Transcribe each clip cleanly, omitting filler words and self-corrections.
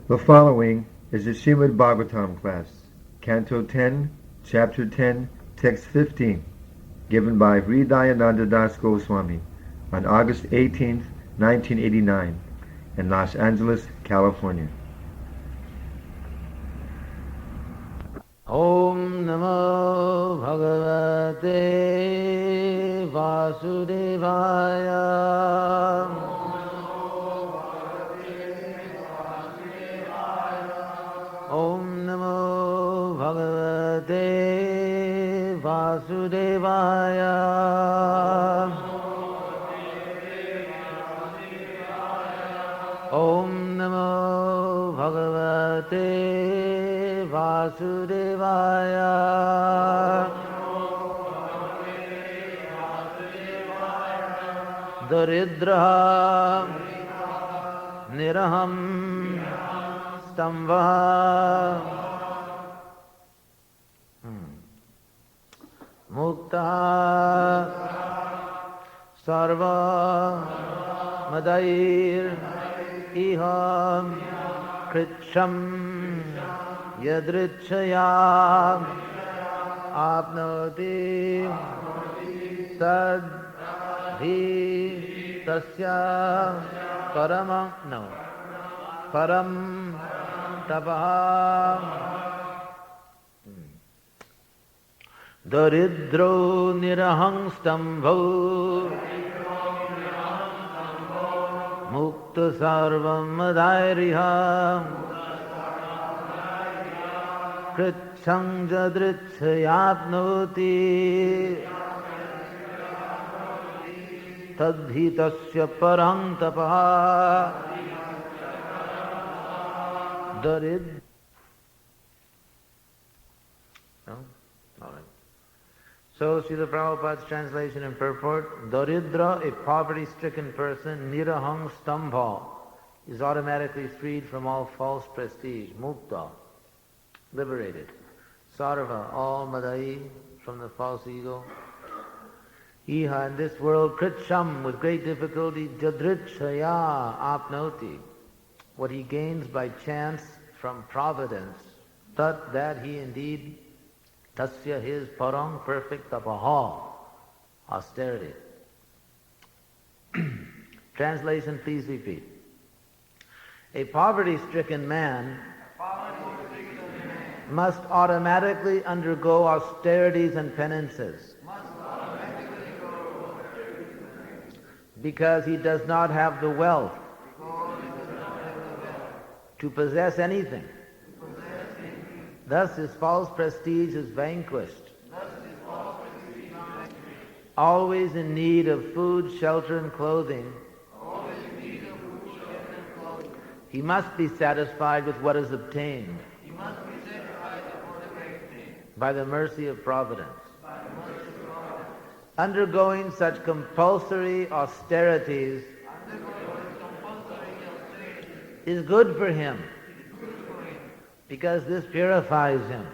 The following is the Srimad Bhagavatam class, Canto 10, Chapter 10, Text 15, given by H.D. Goswami on August 18, 1989, in Los Angeles, California. Om Namo Bhagavate Vasudevaya. Om Namo Bhagavate Vasudevaya. Om Namo Bhagavate Vasudevaya. Daridra Niraham Stambha Mukta Sarva Madair Iham Kritsham Yadrichaya Apnoti Tad Hi Tasya Param Tapaha Daridro Nirahang Stambho Mukta Sarvam Madairiha Kritshang Jadritshayapnoti Tadhi Tasya Parang Tapaha Darid. No? All right. So, Srila Prabhupada's translation and purport: Daridra, a poverty-stricken person, Nirahang Stambha, is automatically freed from all false prestige, Mukta, liberated. Sarva, all Madai, from the false ego. Iha, in this world, Kritsham, with great difficulty, Jadritshaya apnoti, what he gains by chance from providence, that he indeed, tasya, his parang, perfect tapaha, austerity. Translation, please repeat. A poverty-stricken man must automatically undergo austerities and penances because he does not have the wealth to possess anything. Thus his false prestige is vanquished. Always in need of food, shelter, and clothing, he must be satisfied with what is obtained by the mercy of Providence. Undergoing such compulsory austerities is good for him because this purifies him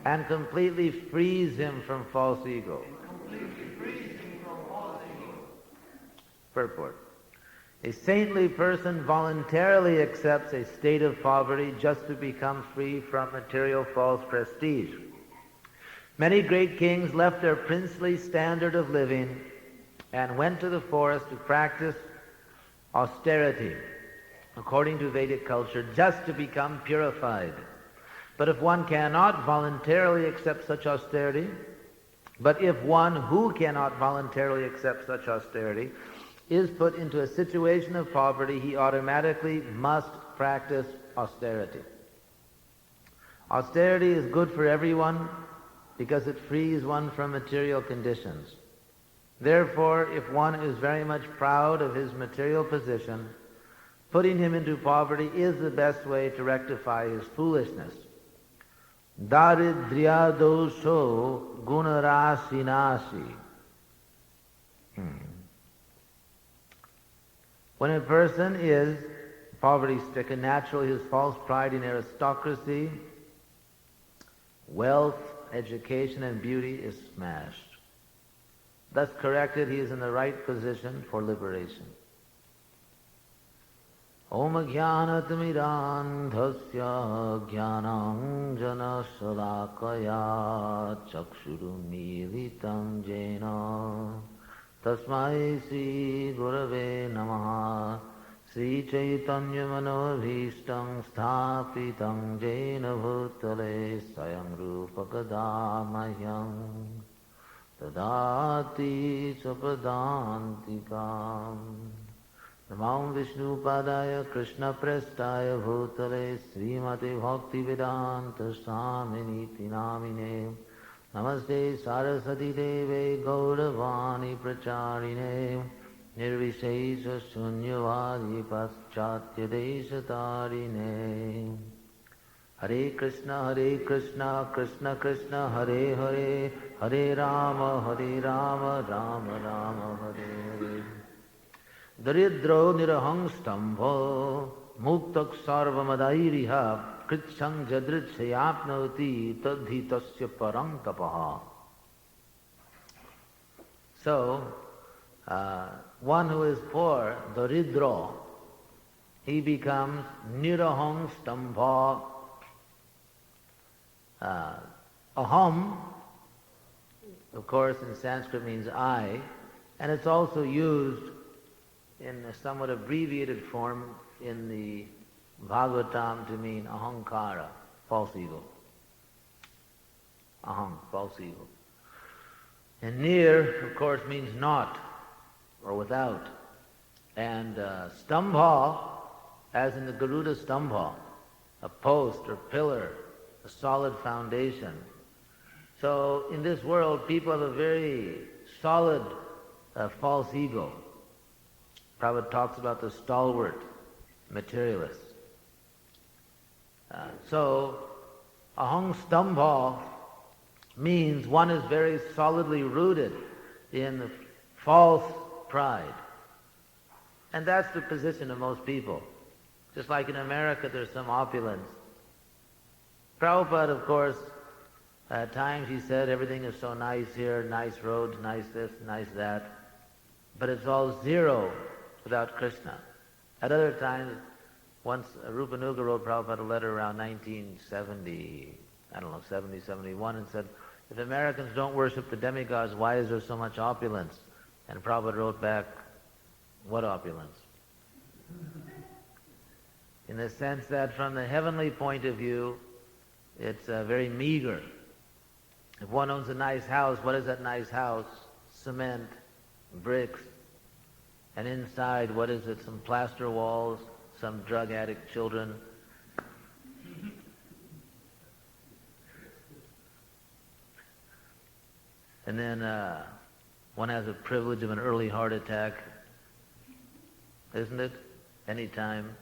and completely frees him from false ego. Purport. A saintly person voluntarily accepts a state of poverty just to become free from material false prestige. Many great kings left their princely standard of living and went to the forest to practice austerity, according to Vedic culture, just to become purified. But if one cannot voluntarily accept such austerity, but if one who cannot voluntarily accept such austerity is put into a situation of poverty, he automatically must practice austerity. Austerity is good for everyone because it frees one from material conditions. Therefore, if one is very much proud of his material position, putting him into poverty is the best way to rectify his foolishness. Daridriya dosho gunarasinasi. When a person is poverty-stricken, naturally his false pride in aristocracy, wealth, education, and beauty is smashed. Thus corrected, he is in the right position for liberation. Om Jnanatimirandhasya Jnananjana Salakaya Chakshurumilitam Jena Tasmai Sri Gurave Namaha Sri Chaitanya Manobhishtam Sthapitam Jena Bhutale Swayam Rupa Kadamahyam Tadati Sapadantikam Namam Vishnu Padaya Krishna Prestaya Bhutale Srimati Bhakti Vedanta Swaminiti Namine Namaste Saraswati Deve Gauravani Pracharine Nirvishesha Shunyavadi Paschatya Deshatarine Hare Krishna Krishna Krishna Hare Hare Hare Rama Rama Rama Hare Hare Daridro nirahang stambho muktak sarvamadairiha kritsang jadritshayapnoti tadhi tasya parang tapaha. So, one who is poor, daridro, he becomes nirahang stambha. Aham, of course, in Sanskrit means I, and it's also used in a somewhat abbreviated form in the Bhagavatam to mean ahankara, false ego. Aham, false ego. And nir, of course, means not or without. And stambha, as in the Garuda stambha, a post or pillar, a solid foundation. So in this world, people have a very solid false ego. Prabhupada talks about the stalwart materialist. So, aham stambha means one is very solidly rooted in false pride. And that's the position of most people. Just like in America, there's some opulence. Prabhupada, of course, at times he said everything is so nice here, nice roads, nice this, nice that. But it's all zero without Krishna. At other times, once Rupanuga wrote Prabhupada a letter around 1970, 70, 71, and said, if Americans don't worship the demigods, why is there so much opulence? And Prabhupada wrote back, what opulence? In the sense that from the heavenly point of view, it's very meager. If one owns a nice house, what is that nice house? Cement, bricks, and inside, what is it? Some plaster walls, some drug addict children. And then one has the privilege of an early heart attack, isn't it? Anytime,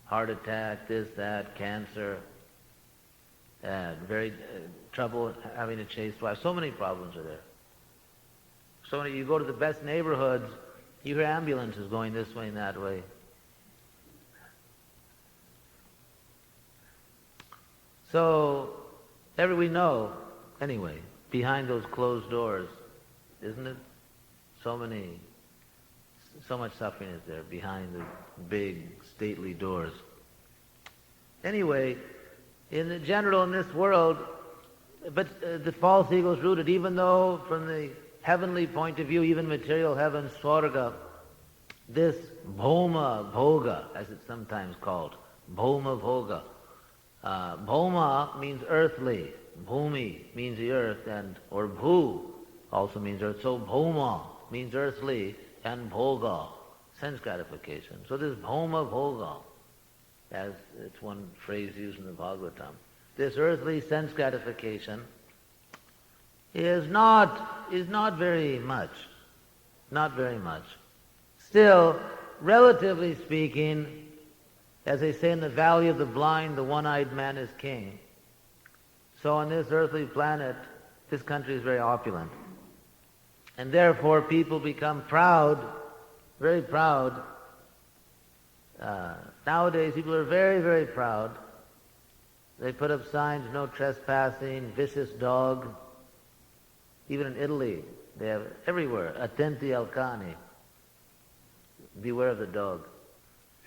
heart attack, this, that, cancer, and very trouble having to chase wives. So many problems are there. So many. You go to the best neighborhoods, you hear ambulances going this way and that way. So, we know, anyway, behind those closed doors, isn't it? So much suffering is there behind the big, stately doors. Anyway, in the general, in this world, but the false ego is rooted, even though from the heavenly point of view, even material heaven, Swarga, this Bhoma Bhoga, as it's sometimes called, Bhoma Bhoga. Bhoma means earthly, Bhumi means the earth, or Bhu also means earth. So Bhoma means earthly, and Bhoga, sense gratification. So this Bhoma Bhoga, as it's one phrase used in the Bhagavatam, this earthly sense gratification is not very much. Not very much. Still, relatively speaking, as they say in the Valley of the Blind, the one-eyed man is king. So on this earthly planet, this country is very opulent. And therefore people become proud, very proud. Nowadays people are very, very proud. They put up signs, no trespassing, vicious dog. Even in Italy, they have everywhere, attenti al cane, beware of the dog.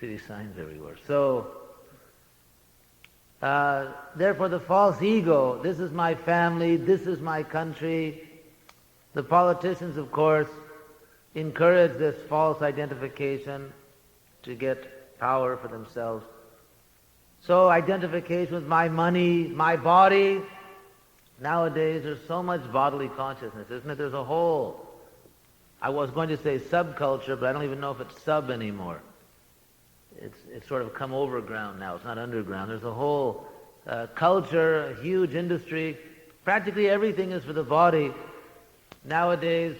City signs everywhere. So, therefore the false ego, this is my family, this is my country. The politicians, of course, encourage this false identification to get power for themselves. So identification with my money, my body. Nowadays there's so much bodily consciousness, isn't it? There's a whole, I was going to say subculture, but I don't even know if it's sub anymore. It's sort of come overground now. It's not underground. There's a whole culture, a huge industry. Practically everything is for the body. Nowadays,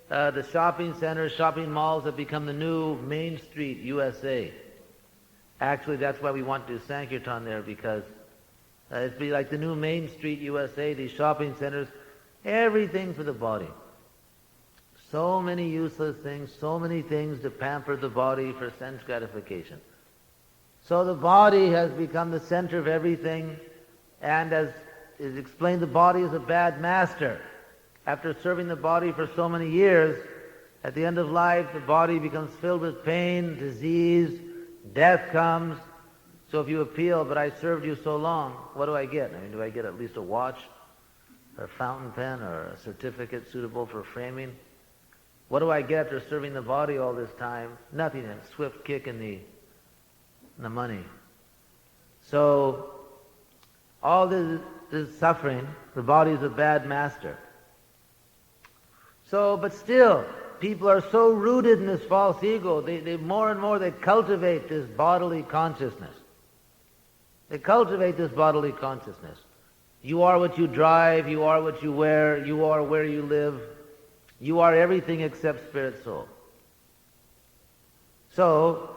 the shopping centers, shopping malls have become the new Main Street USA. Actually, that's why we want to do Sankirtan there, because it'd be like the new Main Street USA, these shopping centers, everything for the body. So many useless things, so many things to pamper the body for sense gratification. So the body has become the center of everything, and as is explained, the body is a bad master. After serving the body for so many years, at the end of life, the body becomes filled with pain, disease, death comes. So if you appeal, but I served you so long, what do I get? I mean, do I get at least a watch, or a fountain pen, or a certificate suitable for framing? What do I get after serving the body all this time? Nothing, a swift kick in the money. So, all this suffering, the body is a bad master. So, but still, people are so rooted in this false ego, they more and more, they cultivate this bodily consciousness. They cultivate this bodily consciousness. You are what you drive, you are what you wear, you are where you live, you are everything except spirit soul. So,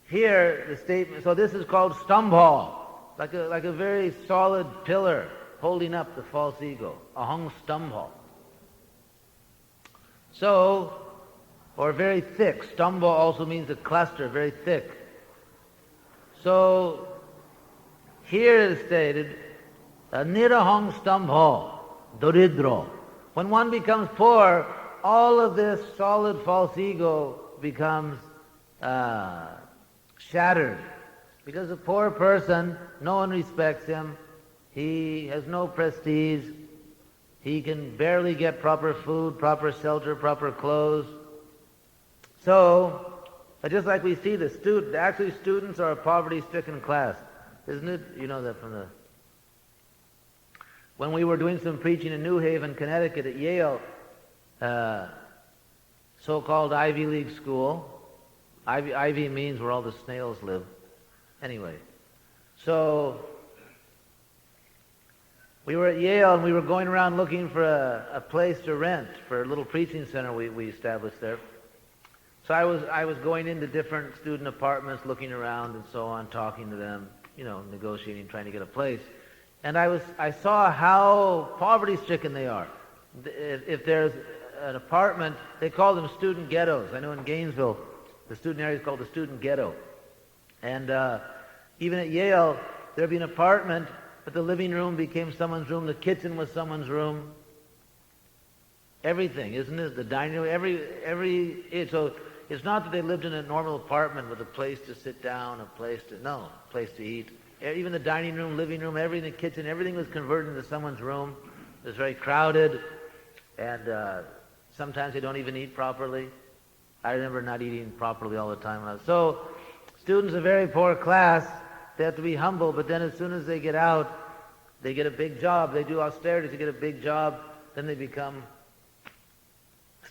here the statement, so this is called stambha, like a very solid pillar holding up the false ego, aham stambha. So, or very thick. Stambha also means a cluster, very thick. So, here it is stated, nirahang stambha, daridra. When one becomes poor, all of this solid false ego becomes shattered. Because a poor person, no one respects him, he has no prestige, he can barely get proper food, proper shelter, proper clothes. So, just like we see the student, actually students are a poverty-stricken class, isn't it? You know that from when we were doing some preaching in New Haven, Connecticut at Yale, so-called Ivy League school. Ivy means where all the snails live. Anyway, so we were at Yale and we were going around looking for a place to rent for a little preaching center we established there. So I was going into different student apartments, looking around and so on, talking to them, negotiating, trying to get a place. And I saw how poverty-stricken they are. If there's an apartment, they call them student ghettos. I know in Gainesville, the student area is called the student ghetto. And even at Yale, there'd be an apartment, but the living room became someone's room, the kitchen was someone's room. Everything, isn't it? The dining room, so it's not that they lived in a normal apartment with a place to sit down, a place to eat. Even the dining room, living room, everything, the kitchen, everything was converted into someone's room. It was very crowded, and sometimes they don't even eat properly. I remember not eating properly all the time. So, students are a very poor class. They have to be humble, but then as soon as they get out, they get a big job. They do austerity to get a big job, then they become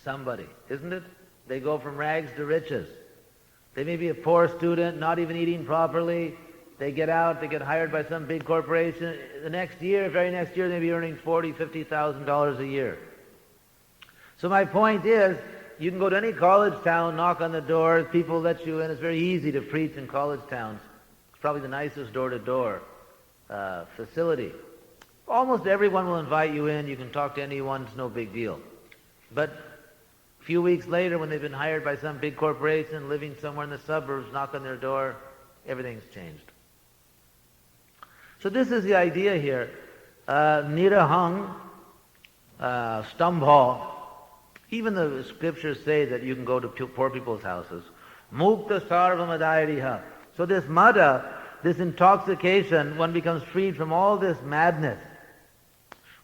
somebody, isn't it? They go from rags to riches. They may be a poor student, not even eating properly. They get out, they get hired by some big corporation. The very next year, they may be earning $40,000, $50,000 a year. So my point is, you can go to any college town, knock on the door, people let you in. It's very easy to preach in college towns. It's probably the nicest door-to-door facility. Almost everyone will invite you in. You can talk to anyone. It's no big deal. But a few weeks later, when they've been hired by some big corporation, living somewhere in the suburbs, knock on their door, everything's changed. So this is the idea here. Nirahang stambha. Even the scriptures say that you can go to poor people's houses. Mukta sarvamadairiha. So this mada, this intoxication, one becomes freed from all this madness.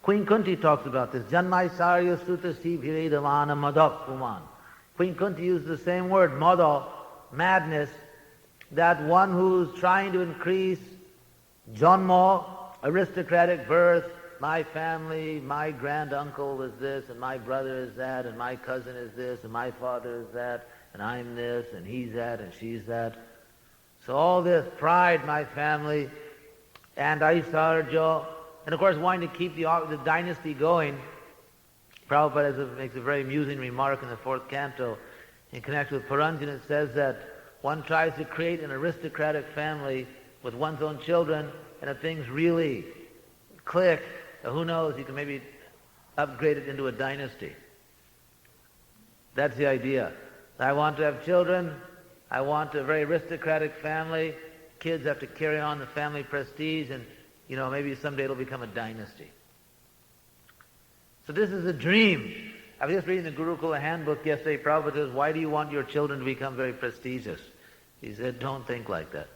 Queen Kunti talks about this. Janmai sarya sutta sivhiredavana madak puman. Queen Kunti used the same word, mada, madness, that one who's trying to increase janma, aristocratic birth, my family, my granduncle is this, and my brother is that, and my cousin is this, and my father is that, and I'm this, and he's that, and she's that. So all this pride, my family, and Aisarja, and of course wanting to keep the dynasty going. Prabhupada makes a very amusing remark in the 4th canto. In connection with Paranjan, it says that one tries to create an aristocratic family with one's own children, and if things really click, who knows, you can maybe upgrade it into a dynasty. That's the idea. I want to have children. I want a very aristocratic family. Kids have to carry on the family prestige, and maybe someday it'll become a dynasty. So this is a dream. I was just reading the Gurukula handbook yesterday. Prabhupada says, why do you want your children to become very prestigious? He said, don't think like that.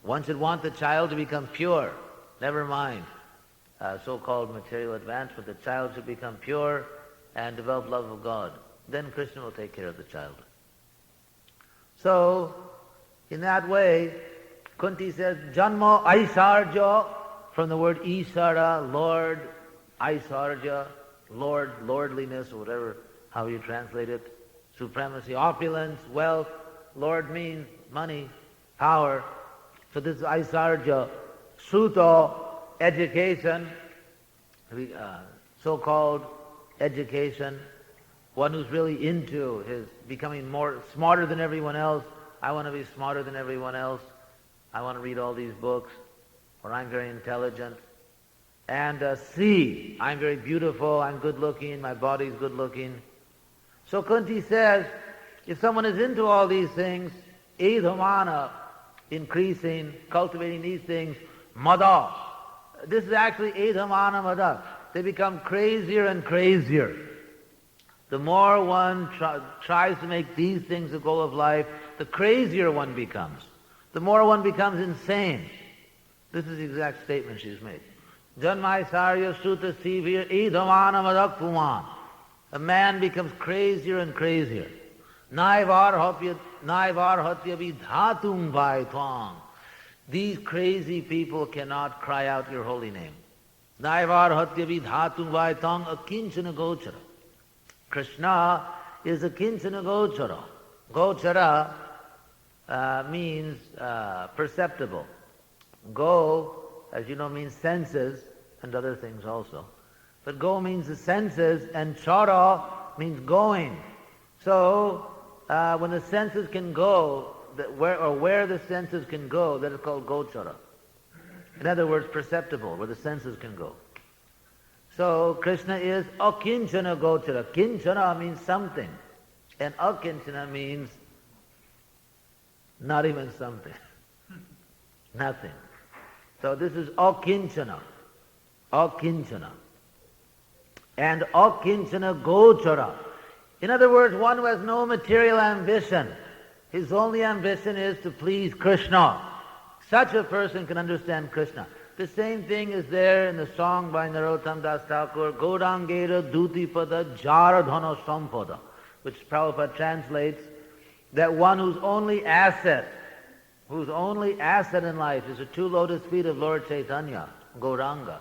One should want the child to become pure. Never mind so-called material advancement. The child should become pure and develop love of God. Then Krishna will take care of the child. So, in that way, Kunti says, Janma Aisarja, from the word Isara, Lord, Aisarja, Lord, lordliness, or whatever, how you translate it, supremacy, opulence, wealth. Lord means money, power. So this is Aisarja. Sruto, education, so-called education. One who's really into his becoming smarter than everyone else. I want to be smarter than everyone else. I want to read all these books, or I'm very intelligent. And see, I'm very beautiful, I'm good looking, my body's good looking. So Kunti says, if someone is into all these things, edhamana, increasing, cultivating these things, mada. This is actually edhamana mada. They become crazier and crazier. The more one tries to make these things the goal of life, the crazier one becomes. The more one becomes insane. This is the exact statement she's made. Janmai sarya sutta sivir idhamana madak puman. A man becomes crazier and crazier. Naivar hatya vidhatum vai tvang. These crazy people cannot cry out your holy name. Naivar hatya vidhatum vai tvang akinchana gochara. Krishna is akinchana gochara. Gochara means perceptible. Go, as you know, means senses and other things also. But go means the senses, and chara means going. So when the senses can go, where the senses can go, that is called gochara. In other words, perceptible, where the senses can go. So Krishna is akinchana gochara. Kinchana means something, and akinchana means not even something. Nothing. So this is akinchana. Akinchana. And akinchana gochara. In other words, one who has no material ambition. His only ambition is to please Krishna. Such a person can understand Krishna. The same thing is there in the song by Narottam Das Thakur, Gaurangera Dutipada Jaradhana Sampada, which Prabhupada translates, that one whose only asset in life is the 2 lotus feet of Lord Chaitanya, Gauranga.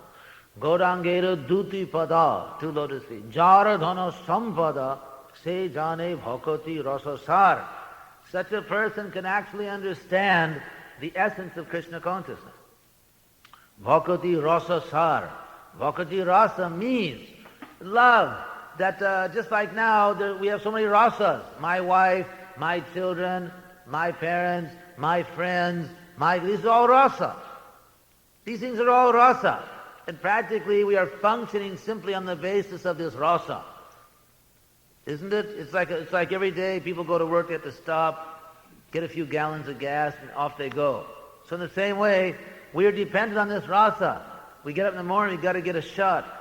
Gaurangera Dutipada, 2 lotus feet. Jaradhana Sampada, Se Jane Bhakati Rasasar. Such a person can actually understand the essence of Krishna consciousness. Bhakati Rasasar. Bhakati Rasa means love. That just like now, we have so many rasas. My wife, my children, my parents, my friends, these are all rasa. These things are all rasa. And practically we are functioning simply on the basis of this rasa. Isn't it? It's like every day people go to work, they have to stop, get a few gallons of gas, and off they go. So in the same way, we are dependent on this rasa. We get up in the morning, we got to get a shot.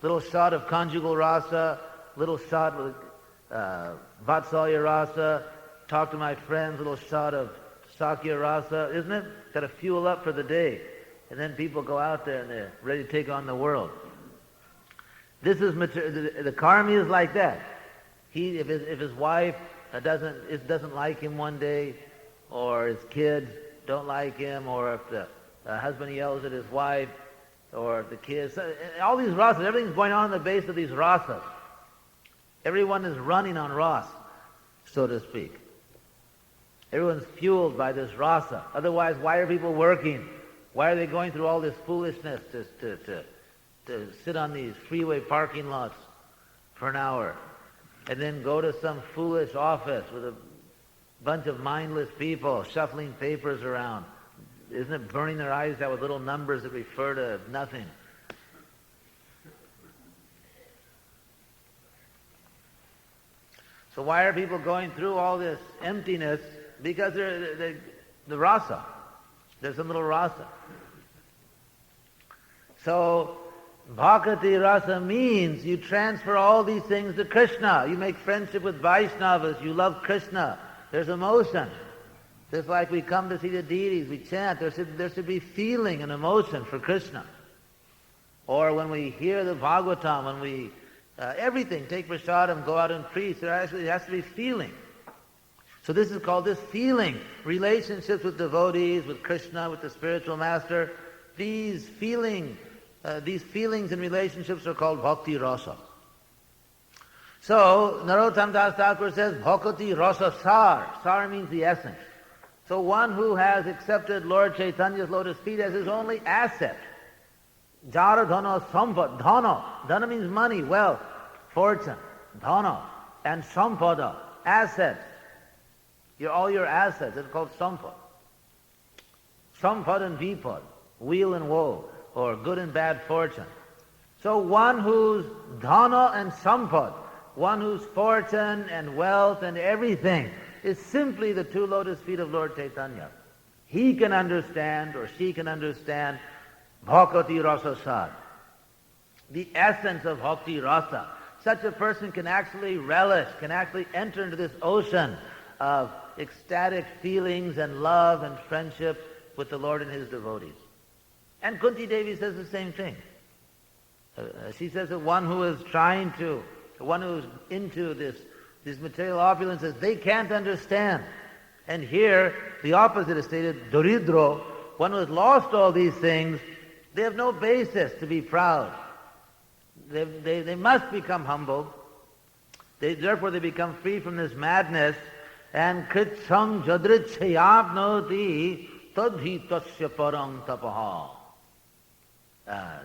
Little shot of conjugal rasa, little shot with vatsalya rasa, talk to my friends, a little shot of Sakya Rasa, isn't it? Got to fuel up for the day. And then people go out there and they're ready to take on the world. This is the karmi is like that. If his wife doesn't like him one day, or his kids don't like him, or if the husband yells at his wife, or if the kids, all these rasas, everything's going on in the base of these rasas. Everyone is running on rasa, so to speak. Everyone's fueled by this rasa. Otherwise, why are people working? Why are they going through all this foolishness to sit on these freeway parking lots for an hour and then go to some foolish office with a bunch of mindless people shuffling papers around? Isn't it burning their eyes out with little numbers that refer to nothing? So why are people going through all this emptiness? Because they're the rasa. There's some little rasa. So bhakti rasa means you transfer all these things to Krishna. You make friendship with Vaishnavas. You love Krishna. There's emotion. Just like we come to see the deities, we chant. There should be feeling and emotion for Krishna. Or when we hear the Bhagavatam, when we everything, take prasadam, go out and preach, there actually has to be feeling. So this is called this feeling. Relationships with devotees, with Krishna, with the spiritual master. These feelings and relationships are called bhakti rasa. So Narottam Das Thakur says bhakti rasa sar. Sar means the essence. So one who has accepted Lord Chaitanya's lotus feet as his only asset. Jara dhana sampad. Dhana means money, wealth, fortune. Dhana and sampada, assets. All your assets, it's called sampad. Sampad and vipad, weal and woe, or good and bad fortune. So one whose dhana and sampad, one whose fortune and wealth and everything is simply the two lotus feet of Lord Chaitanya. He can understand, or she can understand, bhakti rasa sar, the essence of bhakti rasa. Such a person can actually relish, can actually enter into this ocean of ecstatic feelings and love and friendship with the Lord and His devotees. And Kunti Devi says the same thing. She says that one who is into these material opulences, they can't understand. And here, the opposite is stated, Doridro, one who has lost all these things, they have no basis to be proud. They must become humble. Therefore they become free from this madness. And kritsang jadritchayapnoti tadhi tasya parang tapaha.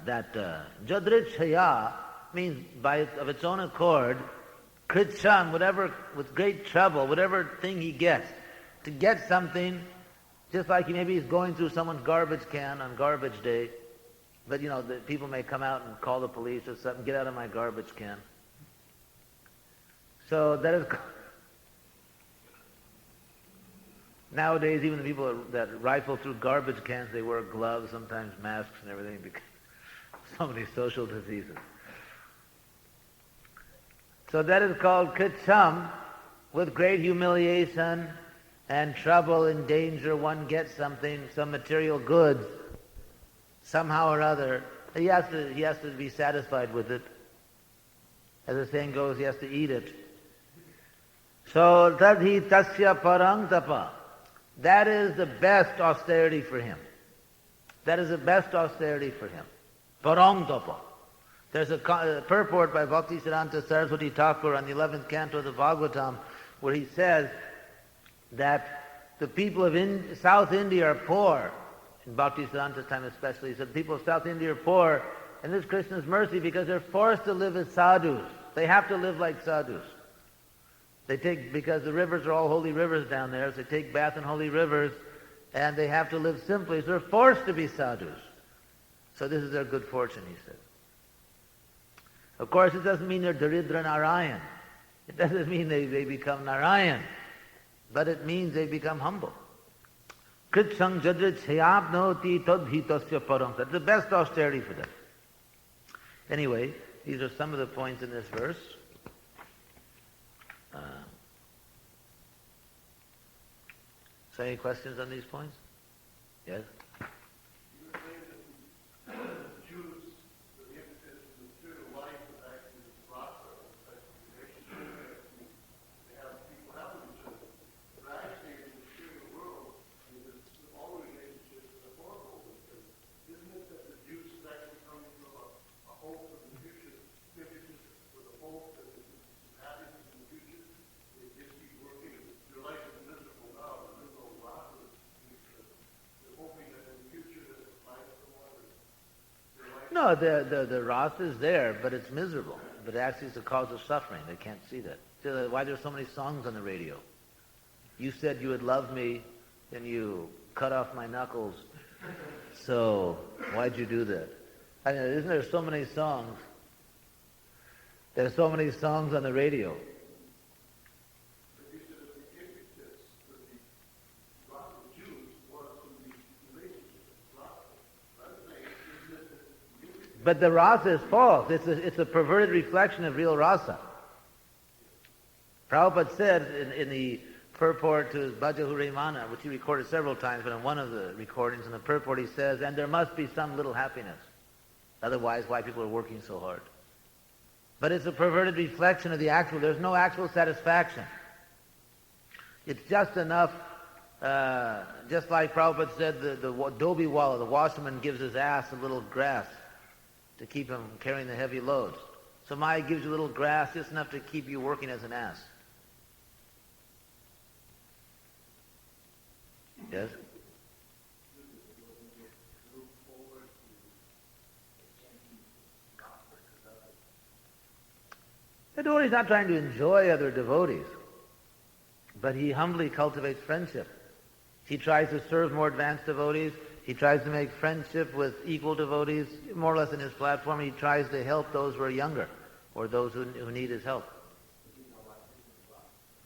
That jadritchaya means of its own accord, kritsang, whatever, with great trouble, whatever thing he gets, to get something, just like maybe he's going through someone's garbage can on garbage day, but the people may come out and call the police or something, get out of my garbage can. So that is... Nowadays, even the people that rifle through garbage cans, they wear gloves, sometimes masks and everything, because so many social diseases. So that is called kritsam. With great humiliation and trouble and danger, one gets something, some material goods, somehow or other. He has to be satisfied with it. As the saying goes, he has to eat it. So tadhi tasya parang tapa. That is the best austerity for him. That is the best austerity for him. Parang tapa. There's a purport by Bhaktisiddhanta Saraswati Thakur on the 11th canto of the Bhagavatam, where he says that the people of South India are poor. In Bhaktisiddhanta's time especially, he said the people of South India are poor, and this is Krishna's mercy because they're forced to live as sadhus. They have to live like sadhus. Because the rivers are all holy rivers down there, so they take bath in holy rivers, and they have to live simply, so they're forced to be sadhus. So this is their good fortune, he said. Of course, it doesn't mean they're Daridra Narayan. It doesn't mean they become Narayan, but it means they become humble. Kritsang jadrit chayapnoti tadhitasya parang. That's the best austerity for them. Anyway, these are some of the points in this verse. So any questions on these points? Yes? No, the rasa is there, but it's miserable. But actually it's the cause of suffering. They can't see that. So why there's so many songs on the radio? You said you would love me, then you cut off my knuckles. So why'd you do that? I mean, isn't there so many songs? There's so many songs on the radio. But the rasa is false. It's a perverted reflection of real rasa. Prabhupada said in the purport to his Bhajahurimana, which he recorded several times, but in one of the recordings in the purport he says, and there must be some little happiness. Otherwise, why people are working so hard? But it's a perverted reflection of the actual. There's no actual satisfaction. It's just enough, just like Prabhupada said, the Dhobi Walla, the washerman gives his ass a little grass to keep him carrying the heavy loads. So Maya gives you a little grass, just enough to keep you working as an ass. Yes? The devotee is not trying to enjoy other devotees, but he humbly cultivates friendship. He tries to serve more advanced devotees. He tries to make friendship with equal devotees. More or less in his platform, he tries to help those who are younger or those who need his help.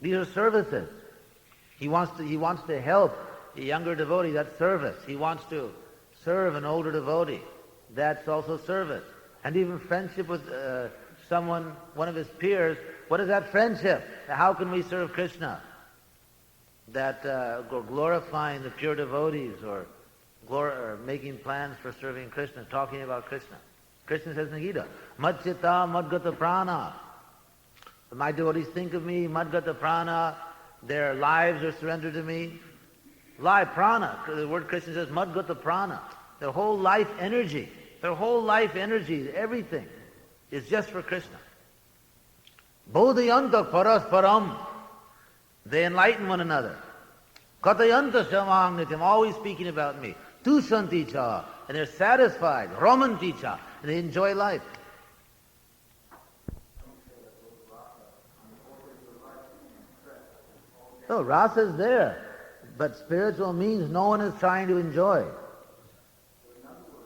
These are services. He wants to help a younger devotee. That's service. He wants to serve an older devotee. That's also service. And even friendship with someone, one of his peers, what is that friendship? How can we serve Krishna? That glorifying the pure devotees or making plans for serving Krishna, talking about Krishna. Krishna says in the Gita, Madchita Madgata Prana. My devotees think of me, Madgata Prana, their lives are surrendered to me. Life, prana, the word Krishna says Madgata Prana. Their whole life energy, everything is just for Krishna. Bodhayanta Parasparam. They enlighten one another. Katayanta Shamang Nityam, always speaking about me. Tushanti cha, and they're satisfied. Ramanti cha, and they enjoy life. No, rasa is there, but spiritual means no one is trying to enjoy.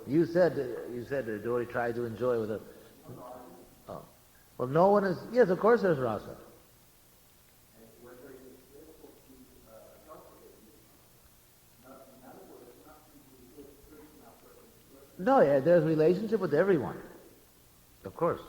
You said the devotee tried to enjoy with a. Oh, well, no one is. Yes, of course, there's rasa. No, yeah, there's relationship with everyone. Of course.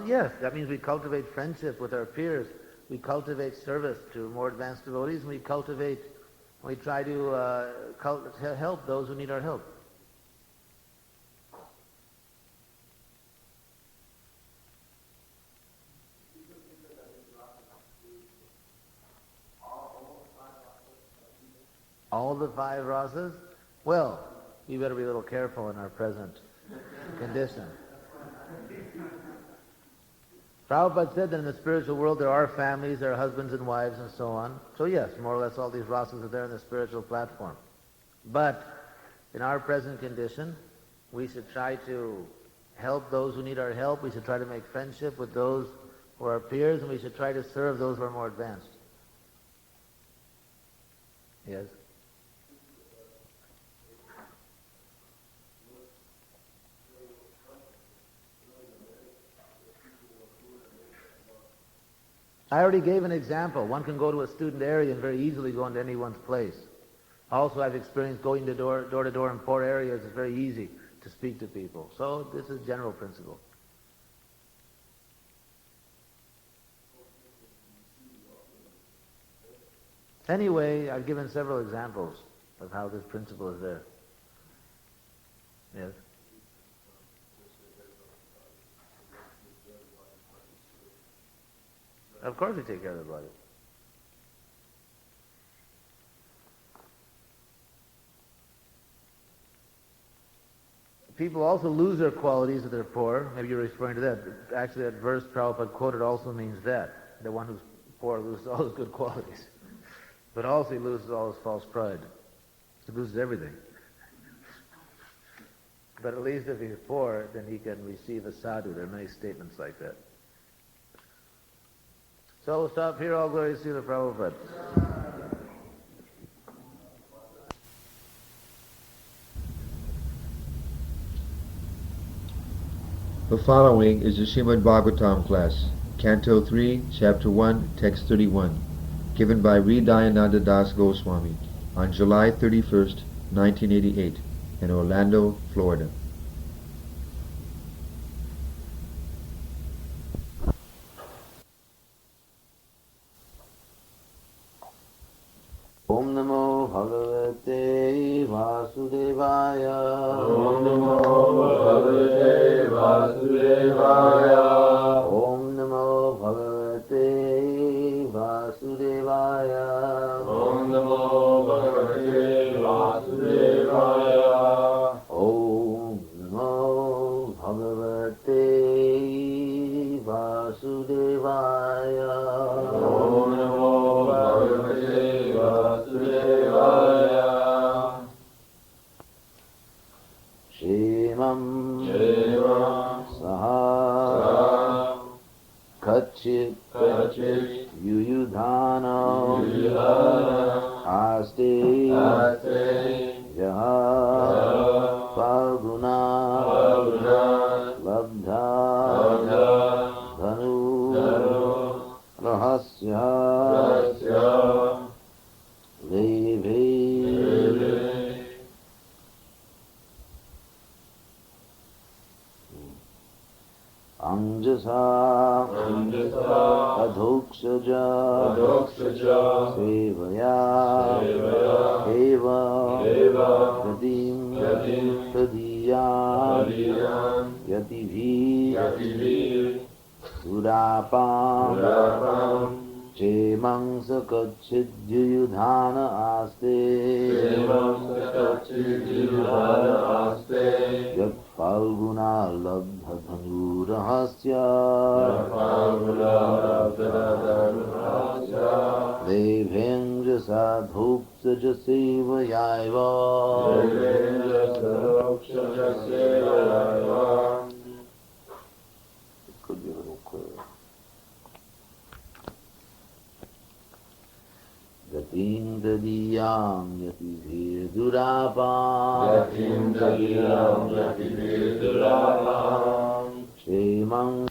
Yes, that means we cultivate friendship with our peers. We cultivate service to more advanced devotees, and we try to help those who need our help. All the five rasas? Well, we better be a little careful in our present condition. Prabhupada said that in the spiritual world there are families, there are husbands and wives and so on. So yes, more or less all these rasas are there in the spiritual platform. But in our present condition, we should try to help those who need our help. We should try to make friendship with those who are our peers, and we should try to serve those who are more advanced. Yes? I already gave an example. One can go to a student area and very easily go into anyone's place. Also, I've experienced going to door to door in poor areas. It's very easy to speak to people. So this is general principle. Anyway, I've given several examples of how this principle is there. Yes? Of course we take care of the body. People also lose their qualities if they're poor. Maybe you're referring to that. Actually, that verse Prabhupada quoted also means that. The one who's poor loses all his good qualities. But also he loses all his false pride. He loses everything. But at least if he's poor, then he can receive a sadhu. There are many statements like that. So we'll stop here. All glory to Srila Prabhupada. The following is the Srimad Bhagavatam class, Canto 3, Chapter 1, Text 31, given by Hridayananda Das Goswami on July 31st, 1988, in Orlando, Florida. Om Namo Bhagavate Vasudevaya. Om Namo Bhagavate Vasudevaya. Om Namo Bhagavate Vasudevaya. Om Namo Bhagavate Vasudevaya. Om Namo Bhagavate Vasudevaya. Om Namo Bhagavate Vasudevaya. Shemam Saha Kachit Yuyudhana Aste Jaha Paguna Labdha Dhanu Rahasya Leve Anjasa Adhokshaja Sevaya Eva Yadim Tadiyam Yativi Surapam Chemang Sakachid Yudhana Aste Yat Falguna Labdha Dhanu Rahasya Devendra Sadhuksa Jasevayaiva. It could be a little clearer. Yatim Tadiyam Yativir Durapam Shemang.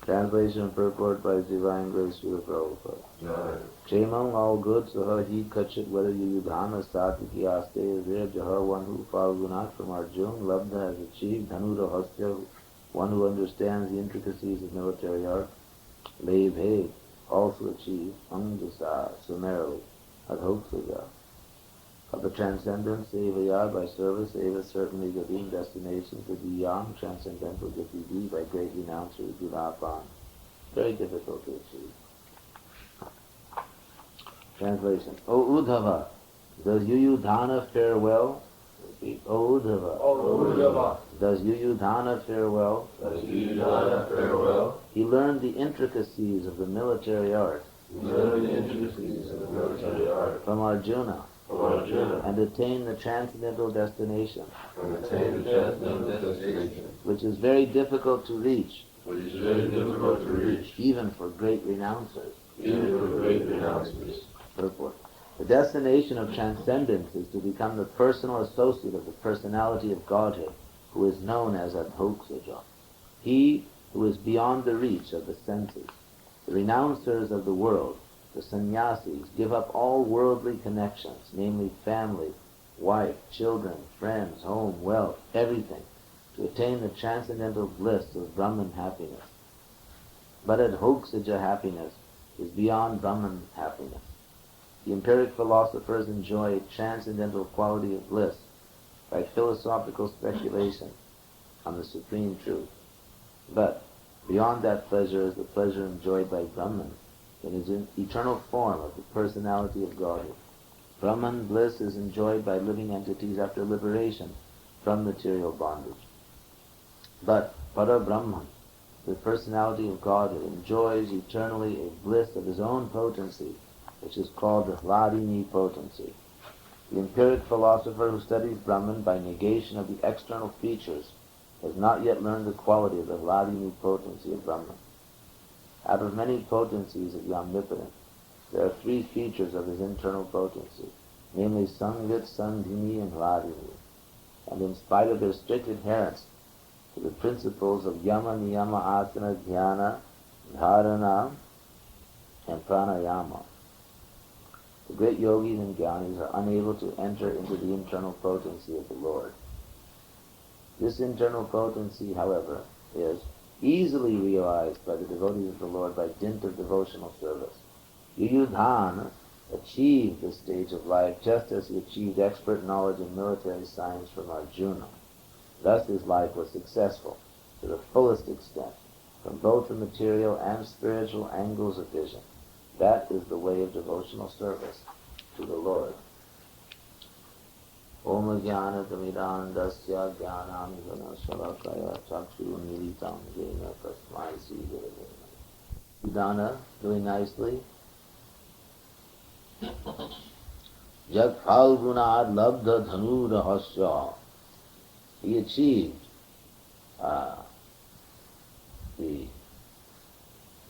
Translation and purport by His Divine Grace Srila Prabhupada. Shemang, all good, Saha Hi Kachit, whether you Yudhana Satiki Aste is there, Jaha, one who Falgunat from Arjun, Labdha has achieved, Dhanu Rahasya, one who understands the intricacies of military art, Lebhe, also achieved, Angdasa, summarily, Adhoksaga, of the transcendent Sevaya by service, Eva certainly Gadim, destination to the young, transcendental Gati by great renouncer, Gulapan. Very difficult to achieve. Translation. O Uddhava, does Yuyudhana fare well? Repeat. O Uddhava, does Yuyudhana fare well? He learned the intricacies of the military art from Arjuna. And attain the transcendental destination, which is very difficult to reach, even for great renouncers. Purport. The destination of transcendence is to become the personal associate of the personality of Godhead, who is known as Adhoksaja, he who is beyond the reach of the senses. The renouncers of the world the sannyasis give up all worldly connections, namely family, wife, children, friends, home, wealth, everything, to attain the transcendental bliss of Brahman happiness. But Adhokshaja happiness is beyond Brahman happiness. The empiric philosophers enjoy a transcendental quality of bliss by philosophical speculation on the supreme truth. But beyond that pleasure is the pleasure enjoyed by Brahman in his eternal form of the personality of Godhead. Brahman bliss is enjoyed by living entities after liberation from material bondage. But Para Brahman, the personality of Godhead, enjoys eternally a bliss of his own potency, which is called the Hladini potency. The empiric philosopher who studies Brahman by negation of the external features has not yet learned the quality of the Hladini potency of Brahman. Out of many potencies of the Omnipotent, there are three features of his internal potency, namely Sangit, Sandhini, and Hladini. And in spite of their strict adherence to the principles of Yama, Niyama, Asana, Dhyana, Dharana, and Pranayama, the great yogis and jnanis are unable to enter into the internal potency of the Lord. This internal potency, however, is easily realized by the devotees of the Lord by dint of devotional service. Yuyudhan achieved this stage of life just as he achieved expert knowledge in military science from Arjuna. Thus his life was successful to the fullest extent from both the material and spiritual angles of vision. That is the way of devotional service to the Lord. Om Jnana Tamidandasya Jnanam Nidana Shalakaya Chakshu Militam Jena Tasmai Sri Gurave. Udana, doing nicely. Jat Phalgunad Labdha Dhanu Rahasya. He achieved the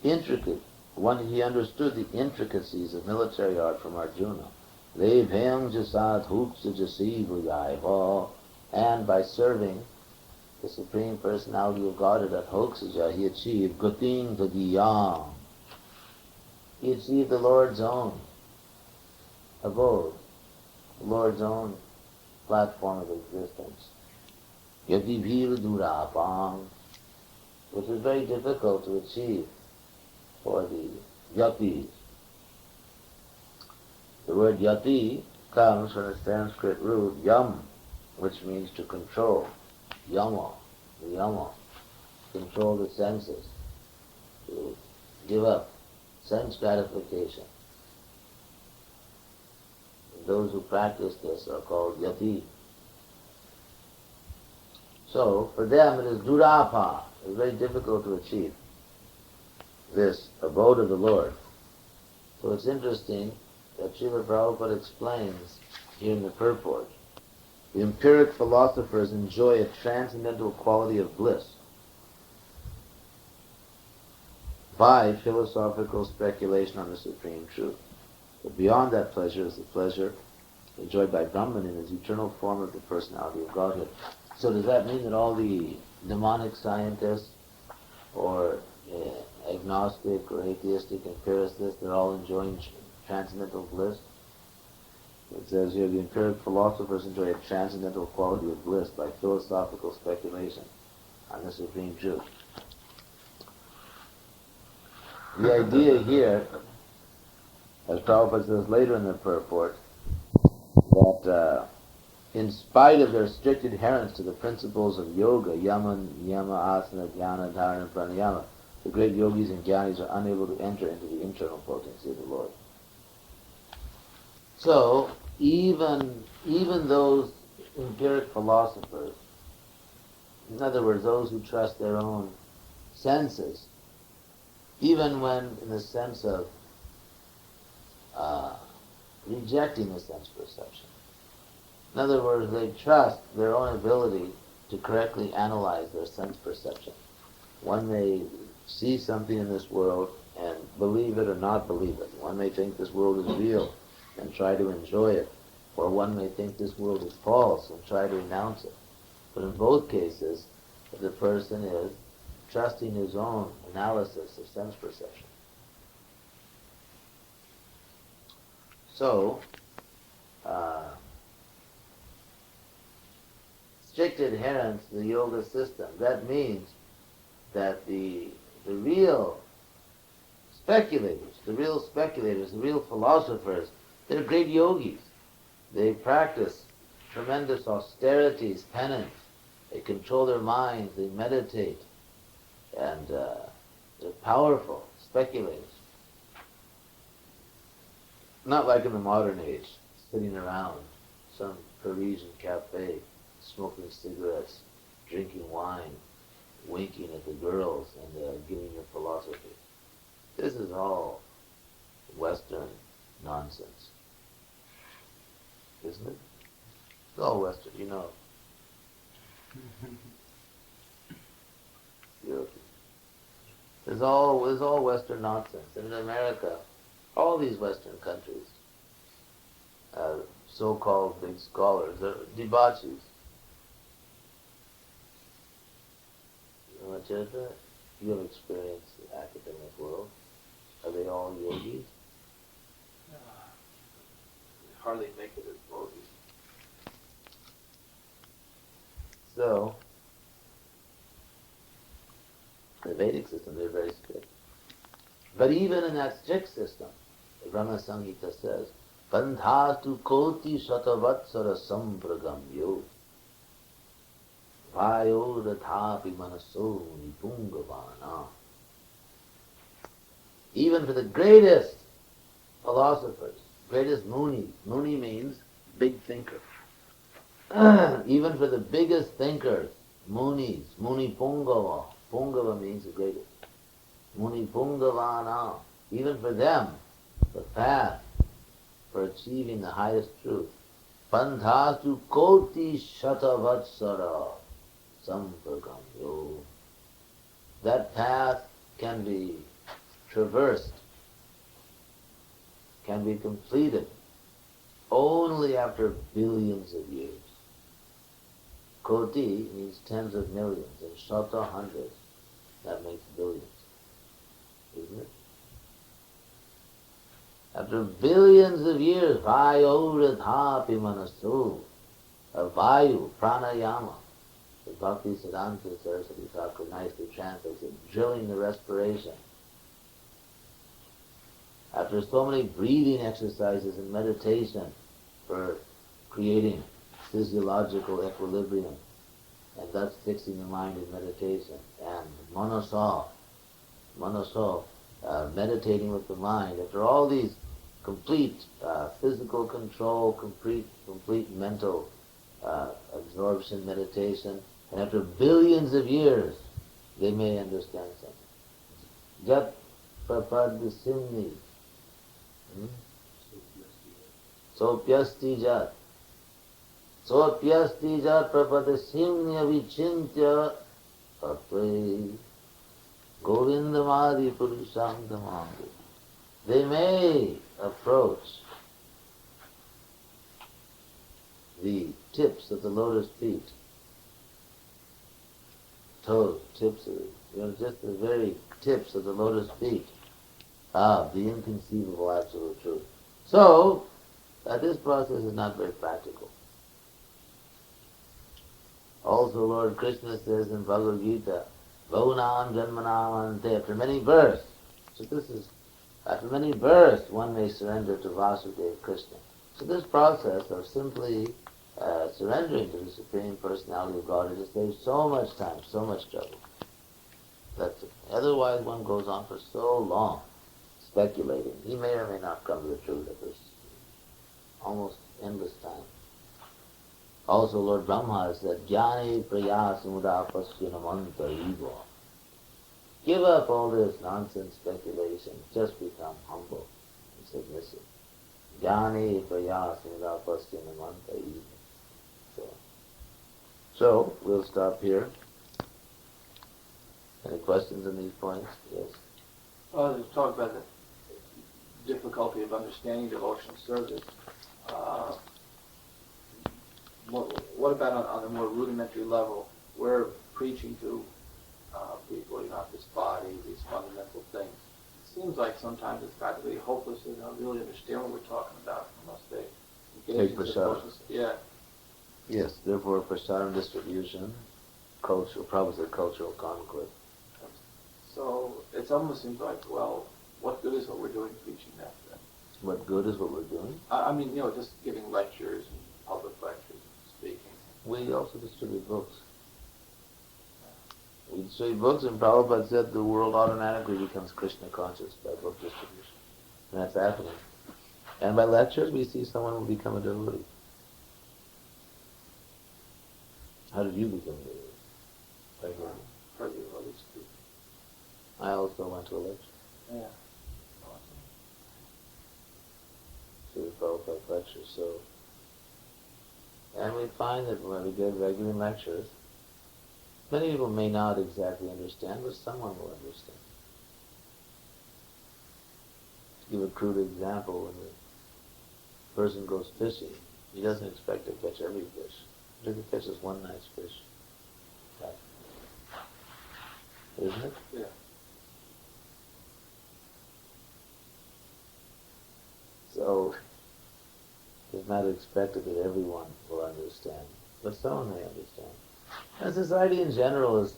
intricate, he understood the intricacies of military art from Arjuna. And by serving the Supreme Personality of Godhead at Hoksaja, he achieved Gating Tadiyam. He achieved the Lord's own abode, the Lord's own platform of existence. Yati Durapam, which is very difficult to achieve for the yatis. The word yati comes from the Sanskrit root yam, which means to control. Yama, the yama, control the senses, to give up sense gratification. And those who practice this are called yati. So, for them it is durapa. It's very difficult to achieve this abode of the Lord. So it's interesting that Srila Prabhupada explains here in the purport, the empiric philosophers enjoy a transcendental quality of bliss by philosophical speculation on the supreme truth. But beyond that pleasure is the pleasure enjoyed by Brahman in his eternal form of the personality of Godhead. So does that mean that all the demonic scientists or agnostic or atheistic empiricists, they're all enjoying transcendental bliss? It says here, the empiric philosophers enjoy a transcendental quality of bliss by philosophical speculation on the supreme truth. The idea here, as Prabhupada says later in the purport, that in spite of their strict adherence to the principles of yoga, yama, niyama, asana, dhyana, dharana, and pranayama, the great yogis and jnanis are unable to enter into the internal potency of the Lord. So, even those empiric philosophers, in other words, those who trust their own senses, even when in the sense of rejecting the sense perception, in other words, they trust their own ability to correctly analyze their sense perception. One may see something in this world and believe it or not believe it. One may think this world is real and try to enjoy it, or one may think this world is false and try to renounce it. But in both cases, the person is trusting his own analysis of sense perception. So, strict adherence to the yoga system, that means that the real speculators, the real philosophers, they're great yogis. They practice tremendous austerities, penance. They control their minds, they meditate, and they're powerful speculators. Not like in the modern age, sitting around some Parisian cafe, smoking cigarettes, drinking wine, winking at the girls, and giving your philosophy. This is all Western nonsense, isn't it? It's all Western, you know. It's all Western nonsense. And in America, all these Western countries, so-called big scholars, are debauchees. You know what you have experience in the academic world. Are they all yogis? They hardly make it as yogis. So, the Vedic system, they're very strict. But even in that strict system, the Brahma Samhita says, Bandhastu koti shatavatsara sampragamyo vayo rathapi manaso nipungavana. Even for the greatest philosophers, greatest munis, muni means big thinker. Even for the biggest thinkers, munis, muni pungava, pungava means the greatest. Muni pungavana, even for them, the path for achieving the highest truth. Bandhastu koti shatavatsara sampragamyo. That path can be traversed, can be completed only after billions of years. Koti means tens of millions, and shata hundreds. That makes billions, isn't it? After billions of years, vayoradhapi manasu, vayu, pranayama, the Bhakti Siddhanta Saraswati Thakur nicely translates it, drilling the respiration. After so many breathing exercises and meditation for creating physiological equilibrium, and thus fixing the mind in meditation, and manaso, meditating with the mind, after all these complete physical control, complete mental absorption, meditation, and after billions of years, they may understand something. Jat prapadsimni. Sopyasti jat. Sopyasti jat prapadsimnya vichintya papre govindamadi purushangdamangu. They may approach the tips of the lotus feet, toes, tips of, just the very tips of the lotus feet of the inconceivable absolute truth. So, this process is not very practical. Also, Lord Krishna says in Bhagavad Gita, Bhaunam Janmanam Ante, after many births. So this is, after many births, one may surrender to Vasudeva Krishna. So this process of simply surrendering to the Supreme Personality of God, it just saves so much time, so much trouble. That's it. Otherwise, one goes on for so long, speculating. He may or may not come to the truth at this almost endless time. Also, Lord Brahma has said, Jnani prayasamudha pasyanamanta eva. Give up all this nonsense speculation. Just become humble and submissive. Jnani prayasamudha pasyanamanta eva. So, we'll stop here. Any questions on these points? Yes. Well, let's talk about the difficulty of understanding devotional service. What about on a more rudimentary level? We're preaching to people, this body, these fundamental things. It seems like sometimes it's practically hopeless to really understand what we're talking about. they Take engage in prasad. devotions. Yeah. Yes, therefore prasad distribution, cultural, probably the cultural conflict. So it almost seems like, well, what good is what we're doing preaching that then? What good is what we're doing? I mean, just giving lectures and public lectures, speaking. We also distribute books. We distribute books, and Prabhupada said the world automatically becomes Krishna conscious by book distribution. And that's happening. And by lectures, we see someone will become a devotee. How did you become a devotee? By hearing. Heard you others speak. I also went to a lecture. Yeah. So we Prabhupada lectures. So, and we find that when we give regular lectures, many people may not exactly understand, but someone will understand. To give a crude example, when the person goes fishing, he doesn't expect to catch every fish. He catches one nice fish. Isn't it? Yeah. So, it's not expected that everyone will understand, but someone may understand. And society in general is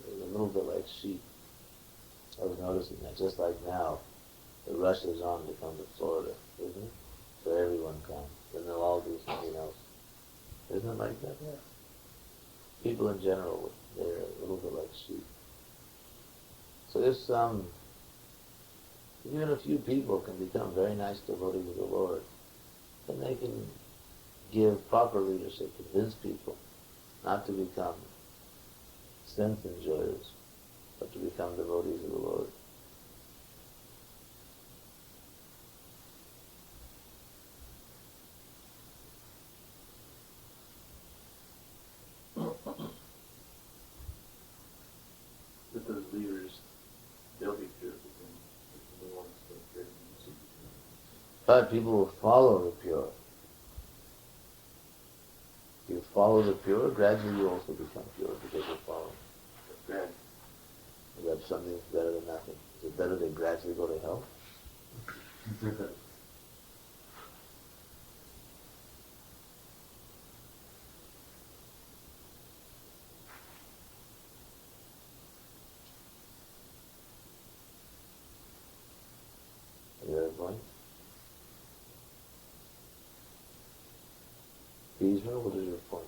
a little bit like sheep. I was noticing that just like now, the rush is on to come to Florida, isn't it? So everyone comes, and they'll all do something else. Isn't it like that? Yeah. People in general, they're a little bit like sheep. So even a few people can become very nice devotees of the Lord, and they can give proper leadership, convince people not to become sense enjoyers, but to become devotees of the Lord. But those leaders, they'll be pure because they're the ones that are pure. But people will follow the pure. If you follow the pure, gradually you also become pure because you follow. Grad. You have something that's better than nothing. Is it better to gradually go to hell? You have a point? Beesmer, what is your point?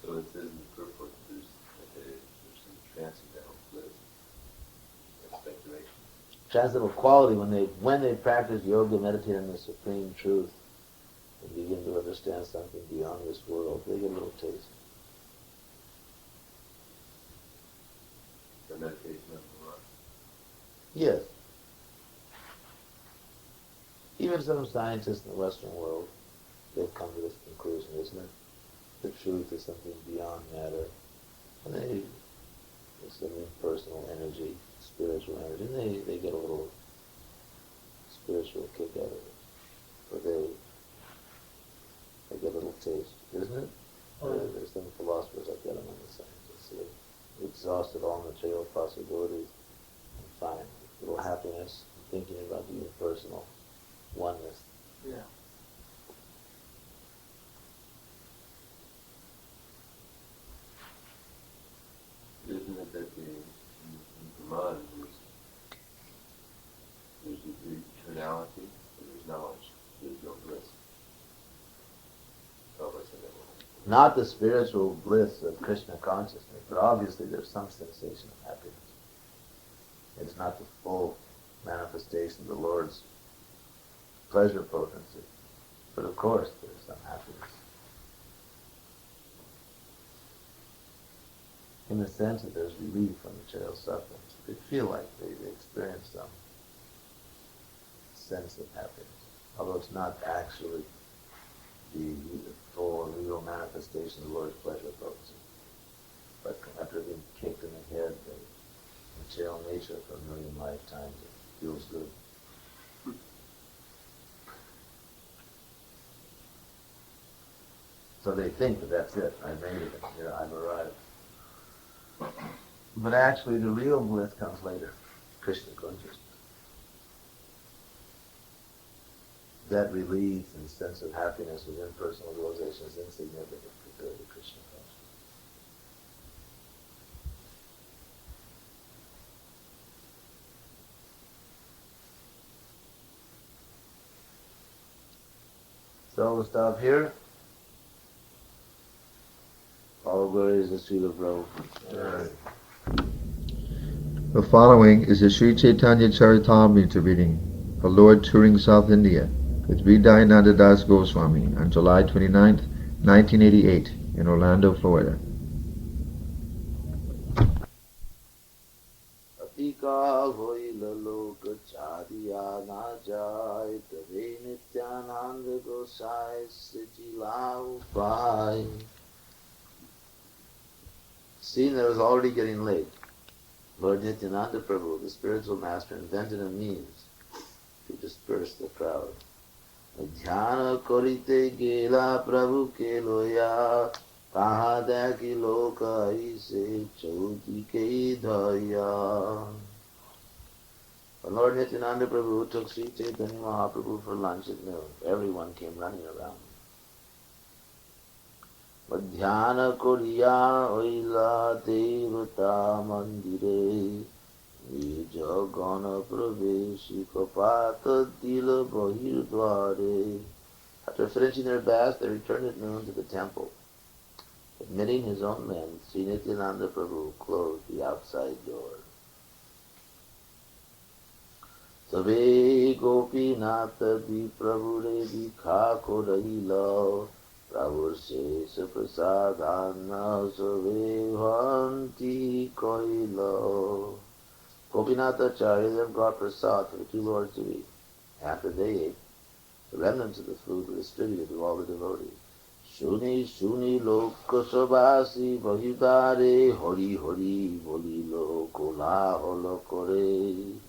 So it says in the purport there's some transcendental bliss. That's speculation. Transcendental quality when they practice yoga, meditate on the supreme truth, and begin to understand something beyond this world, they get a little taste. The meditation of the Lord. Yes. Even some scientists in the Western world, they've come to this conclusion, isn't it? The truth is something beyond matter. And it's an impersonal energy, spiritual energy, and they get a little spiritual kick out of it. But they get a little taste, isn't it? There's some philosophers like that among the scientists. They exhausted all material possibilities and find a little happiness thinking about the impersonal oneness. Yeah. Isn't it that in Brahman there's eternality, and there's knowledge, there's no bliss. Oh, I said that one. Not the spiritual bliss of Krishna consciousness, but obviously there's some sensation of happiness. It's not the full manifestation of the Lord's pleasure potency, but of course there's some happiness. In the sense that there's relief from material sufferings. They feel like they experience some sense of happiness, although it's not actually the full or real manifestation of the Lord's pleasure potency. But after being kicked in the head by material nature for a million lifetimes, it feels good. So they think that that's it. I made it. Here, I've arrived. But actually the real bliss comes later, Krishna consciousness. That release and sense of happiness within personal realization is insignificant compared to Krishna consciousness. So we'll stop here. All glories to Srila Prabhupada. The following is the Sri Chaitanya Charitamrita reading for Lord touring South India with Hridayananda Das Goswami on July 29, 1988 in Orlando, Florida. Atika hoila loka chadiya na jai tave nityananda gosai sijila upai. Seeing that it was already getting late, Lord Nityananda Prabhu, the spiritual master, invented a means to disperse the crowd. Dhyana korite gela Prabhu ke loya, kaha daki loka aise chauti ke dhaya. When Lord Nityananda Prabhu took Sri Chaitanya Mahaprabhu for lunch at noon, everyone came running around. Madhyana koriya oila devata mandire Nija gana praveshika pata dila bahir dware. After finishing their bath, they returned at noon to the temple. Admitting his own men, Sri Nityananda Prabhu closed the outside door. Sabe gopinata di Prabhu re dikha kodaila Prabhu se prasadana sabe bhanti koila. Gopinath Acharya then brought prasad for the two lords to eat. After they ate, the remnants of the food were distributed to all the devotees. Shuni shuni lokasabasi bahidare hori hori bolilo kola holo kore.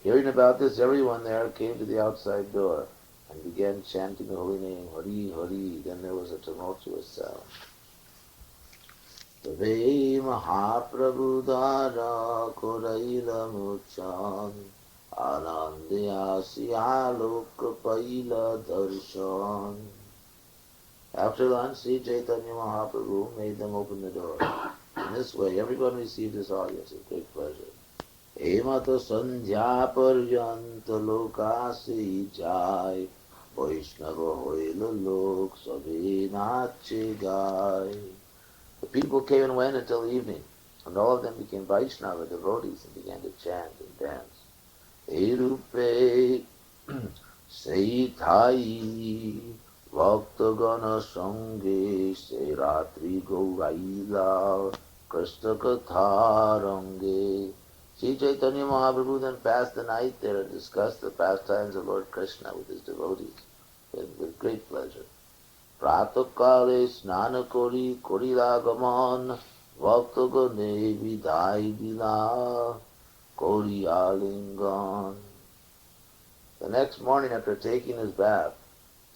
Hearing about this, everyone there came to the outside door and began chanting the holy name, Hari Hari. Then there was a tumultuous sound. Tave Mahaprabhu Dara Koraila Muchan Anandya Siyaloka Paila Darshan. After lunch, Sri Chaitanya Mahaprabhu made them open the door. In this way, everyone received his audience with great pleasure. Hemata Sandhya Paryanta Lokasi Jai Vaishnava Hoila Lok Sabe Nache Gai. The people came and went until evening, and all of them became Vaishnava devotees and began to chant and dance. Erupe Seitai Vaktagana Sange Seiratri Govaila Krishna Katharange. Sri Chaitanya Mahaprabhu then passed the night there and discussed the pastimes of Lord Krishna with his devotees with great pleasure. Pratakale snana kori korilagaman vaktagane vidai bila korialingan. The next morning, after taking his bath,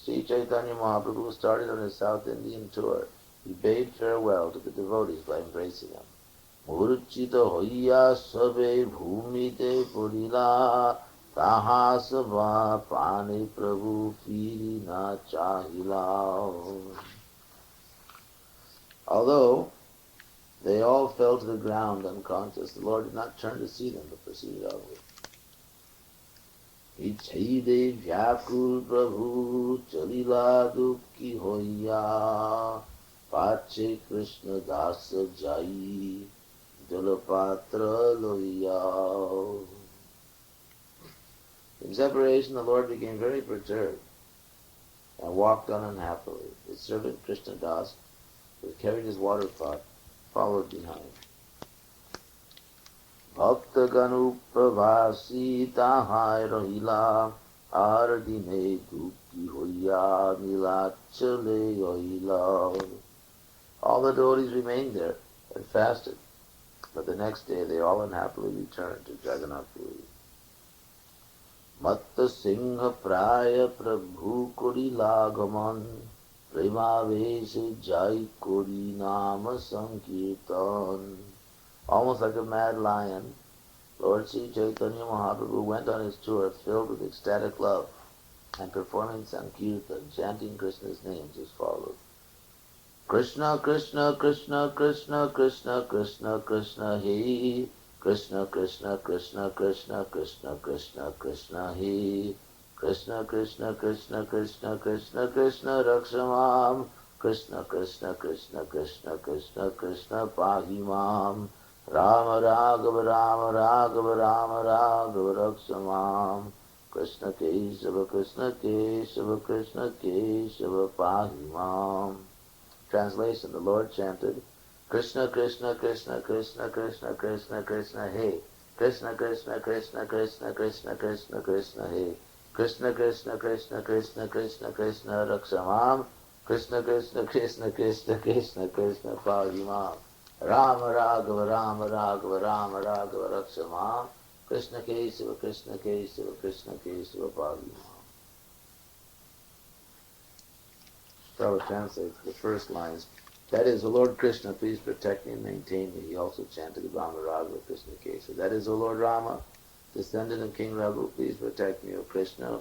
Sri Chaitanya Mahaprabhu started on his South Indian tour. He bade farewell to the devotees by embracing them. Murchita hoya sabe bhumite purila taha sabha pani prabhu firi na chahila. Although they all fell to the ground unconscious, the Lord did not turn to see them, but proceeded onward. Ichhide vyakul prabhu chalila dukki hoya pache Krishna dasa jai Jalapatra loya. In separation, the Lord became very perturbed and walked on unhappily. His servant Krishna Das, who carried his water pot, followed behind. Bhakta Ganu Pravasi Tahai Rahila Ardine Dukki Hoya Nilachale Yoila. All the devotees remained there and fasted. But the next day they all unhappily returned to Jagannath Puri. Matta Singha Praya Prabhu Kori Lagaman Prema Vesha Jai Kori Nama Sankirtan. Almost like a mad lion, Lord Sri Chaitanya Mahaprabhu went on his tour filled with ecstatic love and performing Sankirtan, chanting Krishna's names as follows. Krishna, Krishna, Krishna, Krishna, Krishna, Krishna, Krishna, He. Krishna, Krishna, Krishna, Krishna, Krishna, Krishna, Krishna, He. Krishna, Krishna, Krishna, Krishna, Krishna, Krishna, Rakshamam. Krishna, Krishna, Krishna, Krishna, Krishna, Krishna, Pahimam. Rama, Raghava, Rama, Raghava, Rama, Raghava, Rakshamam. Krishna, Kesava, Krishna, Kesava, Krishna, Kesava, Pahimam. Translation: the Lord chanted, Krishna, Krishna, Krishna, Krishna, Krishna, Krishna, Krishna, Hey. Krishna, Krishna, Krishna, Krishna, Krishna, Krishna, Krishna, Hey. Krishna, Krishna, Krishna, Krishna, Krishna, Krishna, Rakshamam. Krishna, Krishna, Krishna, Krishna, Krishna, Krishna, Pahimam. Rama, Raghava, Rama, Raghava, Rama, Raghava, Rakshamam. Krishna, Kesava, Krishna, Kesava, Krishna, Kesava, Pahimam. Prabhupada translates the first lines. That is, O Lord Krishna, please protect me and maintain me. He also chanted the Rama Raghava Krishna Kesava. That is, O Lord Rama, descendant of King Raghu, please protect me. O Krishna,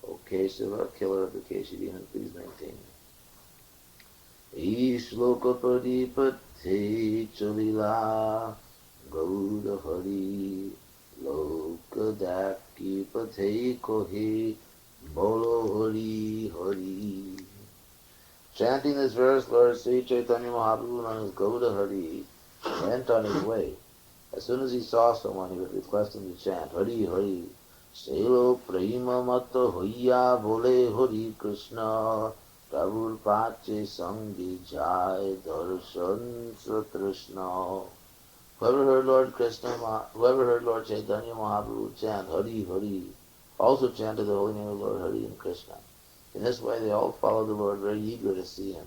O Kesava, killer of the Keshavina, please maintain me. Ishloka Padipate Chalila Gauda Hari Lokadaki Pate Kohe Bolo Hari Hari. Chanting this verse, Lord Sri Chaitanya Mahaprabhu on his Gauda Hari went on his way. As soon as he saw someone, he would request him to chant Hari Hari. Selo Prema Mata Hoya Bole Hari Krishna Prabhur Pache Sangi Jai Darshan Satrishna. Whoever heard Lord Chaitanya Mahaprabhu chant Hari Hari also chanted the holy name of Lord Hari and Krishna. In this way, they all followed the Lord, very eager to see him.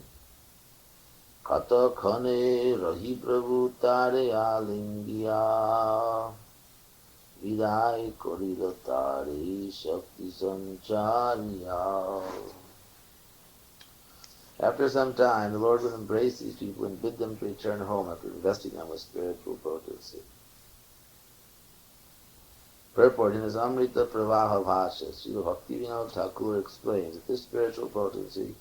Kata khane rahi prabhu tare alingiya vidai korila tare shakti sanchariya. After some time, the Lord would embrace these people and bid them to return home after investing them with spiritual potency. Purport: in his Amrita Pravaha Bhasha, Srila Bhaktivinoda Thakur explains that this spiritual potency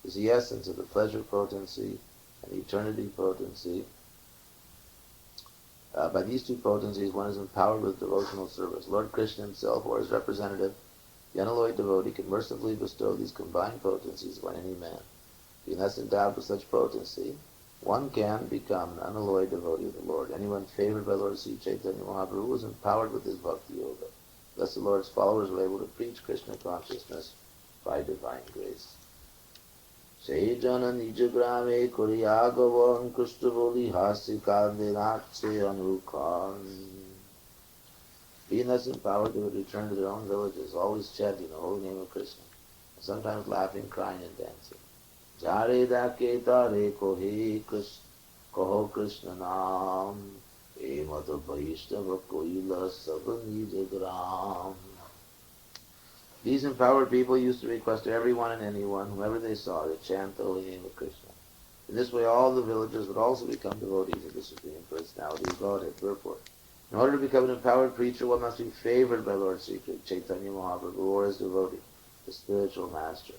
is the essence of the pleasure potency and eternity potency. By these two potencies, one is empowered with devotional service. Lord Krishna himself, or his representative, the unalloyed devotee, can mercifully bestow these combined potencies upon any man. Being thus endowed with such potency, one can become an unalloyed devotee of the Lord. Anyone favored by Lord Sri Chaitanya Mahaprabhu was empowered with his bhakti yoga. Thus the Lord's followers were able to preach Krishna consciousness by divine grace. Sejana nijagrame koryagavan kristaboli hasikandinatse anukan. Being thus empowered, they would return to their own villages, always chanting the holy name of Krishna, and sometimes laughing, crying, and dancing. Jare dake tare koho Krishna naam, e mata vaishnava koila sabani jagram. These empowered people used to request everyone and anyone, whoever they saw, to chant the holy name of Krishna. In this way, all the villagers would also become devotees of the Supreme Personality of Godhead. Purport: in order to become an empowered preacher, one must be favored by Lord Sri Chaitanya Mahaprabhu or his devotee, the spiritual master.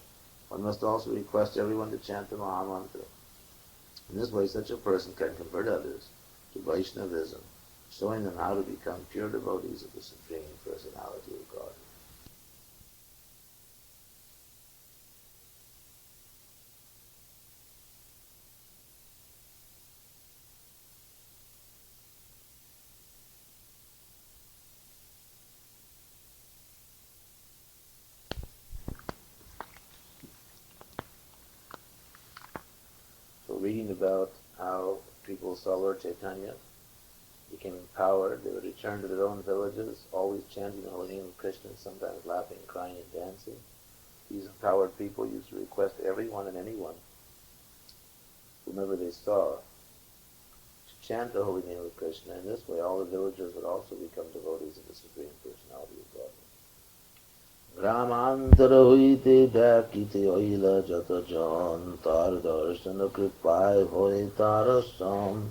One must also request everyone to chant the Mahamantra. In this way, such a person can convert others to Vaishnavism, showing them how to become pure devotees of the Supreme Personality of God. So reading about how people saw Lord Chaitanya, became empowered, they would return to their own villages, always chanting the holy name of Krishna, sometimes laughing, crying, and dancing. These empowered people used to request everyone and anyone, whomever they saw, to chant the holy name of Krishna. In this way, all the villagers would also become devotees of the Supreme Personality of God. Gramantara hoite vyakite oila jata jan tar darshana kripay hoy tarasam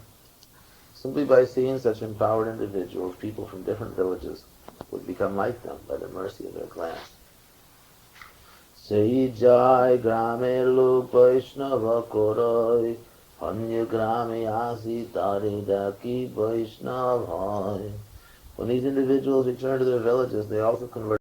Simply by seeing such empowered individuals, people from different villages would become like them by the mercy of their glance. Sei jai grame lok Vaishnava koroi, Hanya grame asi tare daki Vaishnava. When these individuals return to their villages, they also convert